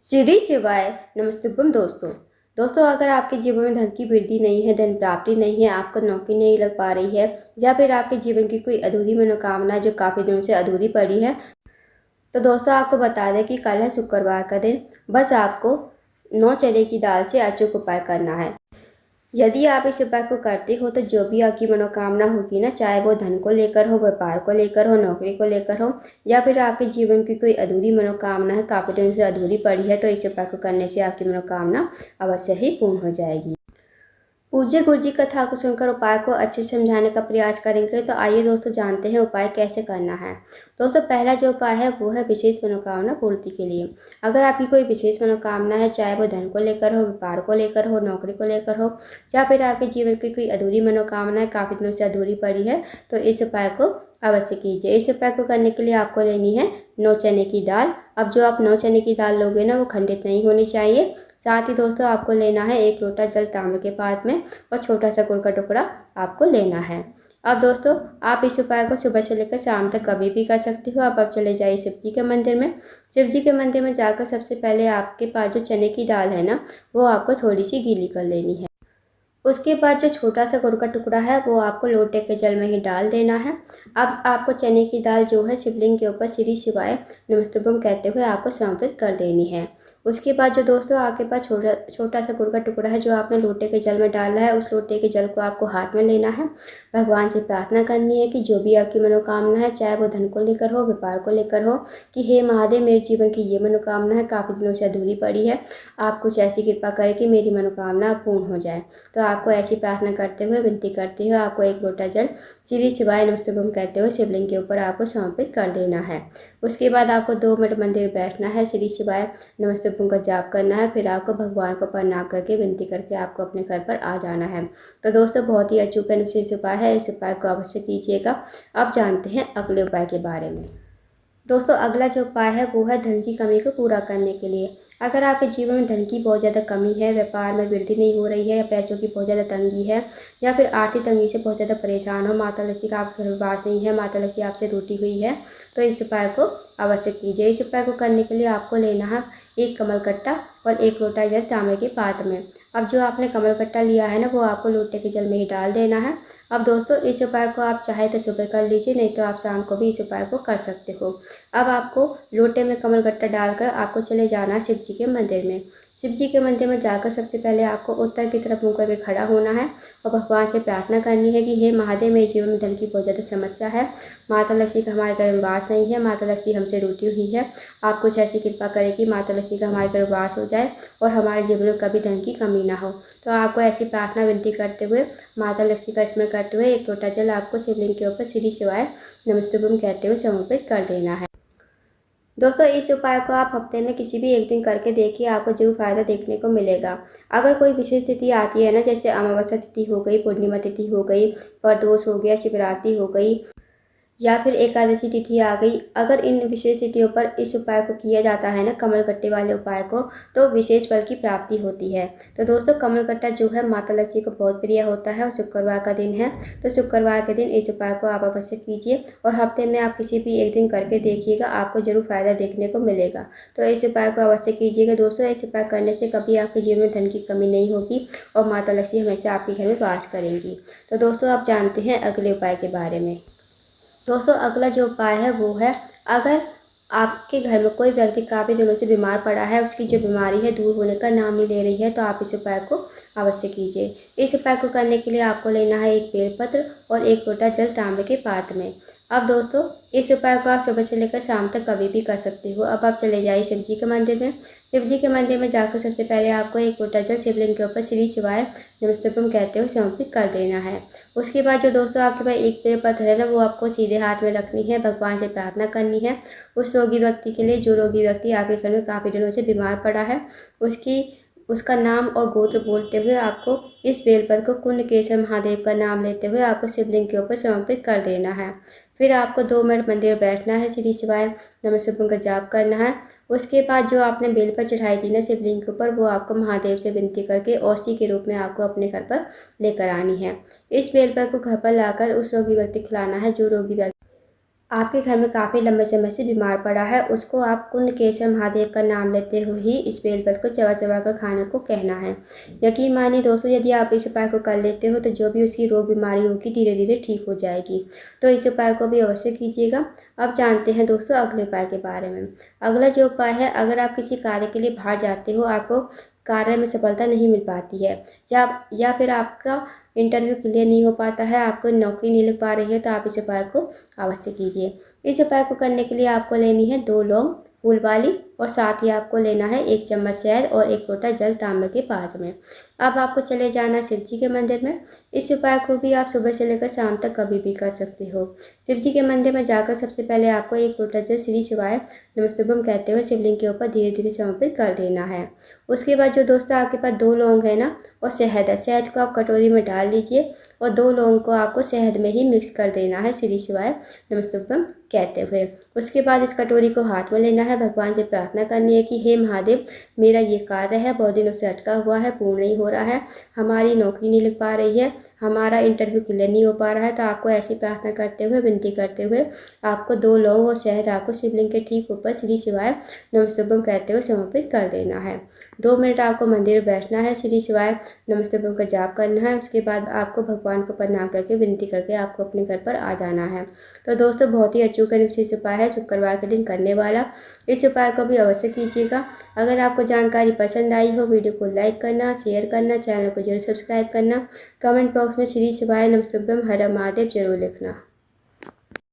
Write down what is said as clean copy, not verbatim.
श्री शिवाय नमस्तुभ्यम दोस्तों अगर आपके जीवन में धन की वृद्धि नहीं है, धन प्राप्ति नहीं है, आपको नौकरी नहीं लग पा रही है या फिर आपके जीवन की कोई अधूरी मनोकामना जो काफ़ी दिनों से अधूरी पड़ी है, तो दोस्तों आपको बता दें कि कल है शुक्रवार का दिन। बस आपको 9 चने की दाल से अचूक उपाय करना है। यदि आप इस उपाय को करते हो तो जो भी आपकी मनोकामना होगी ना, चाहे वो धन को लेकर हो, व्यापार को लेकर हो, नौकरी को लेकर हो या फिर आपके जीवन की कोई अधूरी मनोकामना है, काफ़ी दिनों से अधूरी पड़ी है, तो इस उपाय को करने से आपकी मनोकामना अवश्य ही पूर्ण हो जाएगी। पूज्य गुरु जी कथा को सुनकर उपाय को अच्छे से समझाने का प्रयास करेंगे। तो आइए दोस्तों जानते हैं उपाय कैसे करना है। दोस्तों पहला जो उपाय है वो है विशेष मनोकामना पूर्ति के लिए। अगर आपकी कोई विशेष मनोकामना है, चाहे वो धन को लेकर हो, व्यापार को लेकर हो, नौकरी को लेकर हो या फिर आपके जीवन की कोई अधूरी मनोकामना है, काफ़ी दिनों से अधूरी पड़ी है, तो इस उपाय को अवश्य कीजिए। इस उपाय को करने के लिए आपको लेनी है 9 चने की दाल। अब जो आप 9 चने की दाल लोगे ना, वो खंडित नहीं होनी चाहिए। साथ ही दोस्तों आपको लेना है 1 लोटा जल तांबे के पात्र में और छोटा सा गुड़ का टुकड़ा आपको लेना है। अब दोस्तों आप इस उपाय को सुबह से लेकर शाम तक कभी भी कर सकते हो। अब चले जाइए शिव जी के मंदिर में। शिव जी के मंदिर में जाकर सबसे पहले आपके पास जो चने की दाल है ना, वो आपको थोड़ी सी गीली कर लेनी है। उसके बाद जो छोटा सा गुड़ का टुकड़ा है वो आपको लोटे के जल में ही डाल देना है। अब आपको चने की दाल जो है शिवलिंग के ऊपर श्री शिवाय नमस्तुभ्यम कहते हुए आपको समर्पित कर देनी है। उसके बाद जो दोस्तों आपके पास छोटा सा गुड़ का टुकड़ा है जो आपने लोटे के जल में डाला है, उस लोटे के जल को आपको हाथ में लेना है। भगवान से प्रार्थना करनी है कि जो भी आपकी मनोकामना है, चाहे वो धन को लेकर हो, व्यापार को लेकर हो, कि हे महादेव मेरे जीवन की ये मनोकामना है, काफ़ी दिनों से अधूरी पड़ी है, आप कुछ ऐसी कृपा करें कि मेरी मनोकामना पूर्ण हो जाए। तो आपको ऐसी प्रार्थना करते हुए, विनती करते हुए आपको 1 लोटा जल श्री शिवाय नमस्तुभ्यम कहते हुए शिवलिंग के ऊपर आपको समर्पित कर देना है। उसके बाद आपको 2 मिनट मंदिर बैठना है, श्री शिवाय नमस्तुभ्यम का जाप करना है, फिर आपको भगवान को प्रणाम करके विनती करके आपको अपने घर पर आ जाना है। तो दोस्तों बहुत ही अचूक अनुचित उपाय है, इस उपाय को अवश्य कीजिएगा। अब जानते हैं अगले उपाय के बारे में। दोस्तों अगला जो उपाय है वो है धन की कमी को पूरा करने के लिए। अगर आपके जीवन में धन की बहुत ज़्यादा कमी है, व्यापार में वृद्धि नहीं हो रही है, या पैसों की बहुत ज़्यादा तंगी है, या फिर आर्थिक तंगी से बहुत ज़्यादा परेशान हो, माता लक्ष्मी का आपके घर में वास नहीं है, माता लक्ष्मी आपसे रूठी हुई है, तो इस उपाय को अवश्य कीजिए। इस उपाय को करने के लिए आपको लेना है 1 कमल कट्टा और 1 लोटा जल तांबे के पात्र में। अब जो आपने कमल कट्टा लिया है ना, वो आपको लोटे के जल में ही डाल देना है। अब दोस्तों इस उपाय को आप चाहे तो सुबह कर लीजिए, नहीं तो आप शाम को भी इस उपाय को कर सकते हो। अब आपको लोटे में कमल गट्टा डालकर आपको चले जाना है शिव जी के मंदिर में। शिव जी के मंदिर में जाकर सबसे पहले आपको उत्तर की तरफ मुँह करके खड़ा होना है और भगवान से प्रार्थना करनी है कि हे महादेव मेरे जीवन में धन की बहुत ज़्यादा समस्या है, माता लक्ष्मी का हमारे घर में वास नहीं है, माता लक्ष्मी हमसे रूठी हुई है, आप कुछ ऐसी कृपा करें कि माता लक्ष्मी का हमारे घर में वास हो जाए और हमारे जीवन में कभी धन की कमी ना हो। तो आपको ऐसी प्रार्थना विनती करते हुए, माता लक्ष्मी का स्मरण करते हुए 1 लोटा जल आपको शिवलिंग के ऊपर श्री शिवाय नमस्तुभ्यम कहते हुए समर्पित कर देना है। दोस्तों इस उपाय को आप हफ्ते में किसी भी एक दिन करके देखिए, आपको जरूर फायदा देखने को मिलेगा। अगर कोई विशेष तिथि आती है ना, जैसे अमावस्या तिथि हो गई, पूर्णिमा तिथि हो गई, प्रदोष हो गया, शिवरात्रि हो गई या फिर एकादशी तिथि आ गई, अगर इन विशेष तिथियों पर इस उपाय को किया जाता है ना, कमल कट्टे वाले उपाय को, तो विशेष फल की प्राप्ति होती है। तो दोस्तों कमल कट्टा जो है माता लक्ष्मी को बहुत प्रिय होता है और शुक्रवार का दिन है, तो शुक्रवार के दिन इस उपाय को आप अवश्य कीजिए और हफ्ते में आप किसी भी एक दिन करके देखिएगा, आपको जरूर फायदा देखने को मिलेगा। तो इस उपाय को अवश्य कीजिएगा दोस्तों। इस उपाय करने से कभी आपके जीवन में धन की कमी नहीं होगी और माता लक्ष्मी हमेशा आपके घर में वास करेंगी। तो दोस्तों आप जानते हैं अगले उपाय के बारे में। दोस्तों अगला जो उपाय है वो है, अगर आपके घर में कोई व्यक्ति काफ़ी दिनों से बीमार पड़ा है, उसकी जो बीमारी है दूर होने का नाम नहीं ले रही है, तो आप इस उपाय को अवश्य कीजिए। इस उपाय को करने के लिए आपको लेना है 1 बेलपत्र और 1 लोटा जल तांबे के पात्र में। अब दोस्तों इस उपाय को आप सुबह से लेकर शाम तक कभी भी कर सकते हो। अब आप चले जाइए शिव जी के मंदिर में। शिव जी के मंदिर में जाकर सबसे पहले आपको 1 लोटा जल शिवलिंग के ऊपर श्री शिवाय नमस्तुभ्यम कहते हुए समर्पित कर देना है। उसके बाद जो दोस्तों आपके पास 1 बेलपत्र है ना, वो आपको सीधे हाथ में रखनी है, भगवान से प्रार्थना करनी है उस रोगी व्यक्ति के लिए, जो रोगी व्यक्ति आपके घर में काफ़ी दिनों से बीमार पड़ा है, उसका नाम और गोत्र बोलते हुए आपको इस बेलपत्र को कुंडकेश्वर महादेव का नाम लेते हुए आपको शिवलिंग के ऊपर समर्पित कर देना है। फिर आपको 2 मिनट मंदिर बैठना है, श्री शिवाय नमस्तुभ्यम का जाप करना है। उसके बाद जो आपने बेल पर चढ़ाई थी ना शिवलिंग के ऊपर, वो आपको महादेव से विनती करके औषधि के रूप में आपको अपने घर पर लेकर आनी है। इस बेल पर को घर पर लाकर उस रोगी व्यक्ति को खिलाना है, जो रोगी व्यक्ति आपके घर में काफ़ी लंबे समय से बीमार पड़ा है, उसको आप कुंडकेश्वर महादेव का नाम लेते हुए ही इस बेलपत्र को चबा चबा कर खाने को कहना है। यकीन मानिए दोस्तों, यदि आप इस उपाय को कर लेते हो तो जो भी उसकी रोग बीमारी होगी धीरे धीरे ठीक हो जाएगी। तो इस उपाय को भी अवश्य कीजिएगा। अब जानते हैं दोस्तों अगले उपाय के बारे में। अगला जो उपाय है, अगर आप किसी कार्य के लिए बाहर जाते हो, आपको कार्य में सफलता नहीं मिल पाती है, या फिर आपका इंटरव्यू क्लियर नहीं हो पाता है, आपको नौकरी नहीं लग पा रही है, तो आप इस उपाय को अवश्य कीजिए। इस उपाय को करने के लिए आपको लेनी है 2 लौंग फूल वाली, और साथ ही आपको लेना है 1 चम्मच शहद और 1 लोटा जल तांबे के पात्र में। अब आपको चले जाना है शिव जी के मंदिर में। इस उपाय को भी आप सुबह से लेकर शाम तक कभी भी कर सकते हो। शिव जी के मंदिर में जाकर सबसे पहले आपको 1 लोटा जल श्री शिवाय नमस्तुभ्यम कहते हुए शिवलिंग के ऊपर धीरे धीरे समर्पित कर देना है। उसके बाद जो दोस्तों आपके पास 2 लौंग है ना, और शहद है, शहद को आप कटोरी में डाल लीजिए और 2 लौंग को आपको शहद में ही मिक्स कर देना है श्री शिवाय नमस्तुभ्यम कहते हुए। उसके बाद इस कटोरी को हाथ में लेना है, भगवान से प्रार्थना करनी है कि हे महादेव, मेरा ये कार्य है बहुत दिनों से अटका हुआ है, पूर्ण नहीं हो रहा है, हमारी नौकरी नहीं लग पा रही है, हमारा इंटरव्यू क्लियर नहीं हो पा रहा है। तो आपको ऐसी प्रार्थना करते हुए, विनती करते हुए आपको 2 लौंग और शहद आपको शिवलिंग के ठीक ऊपर श्री शिवाय नमस्तुभ्यम कहते हुए समर्पित कर देना है। 2 मिनट आपको मंदिर में बैठना है, श्री शिवाय नमस्तुभ्यम का जाप करना है। उसके बाद आपको भगवान को प्रणाम करके विनती करके आपको अपने घर पर आ जाना है। तो दोस्तों बहुत ही अचूक और विशेष उपाय है, शुक्रवार के दिन करने वाला। इस उपाय को भी अवश्य कीजिएगा। अगर आपको जानकारी पसंद आई हो, वीडियो को लाइक करना, शेयर करना, चैनल को जरूर सब्सक्राइब करना, कमेंट बॉक्स में श्री शिवाय नमस्तुभ्यम हर हर महादेव जरूर लिखना।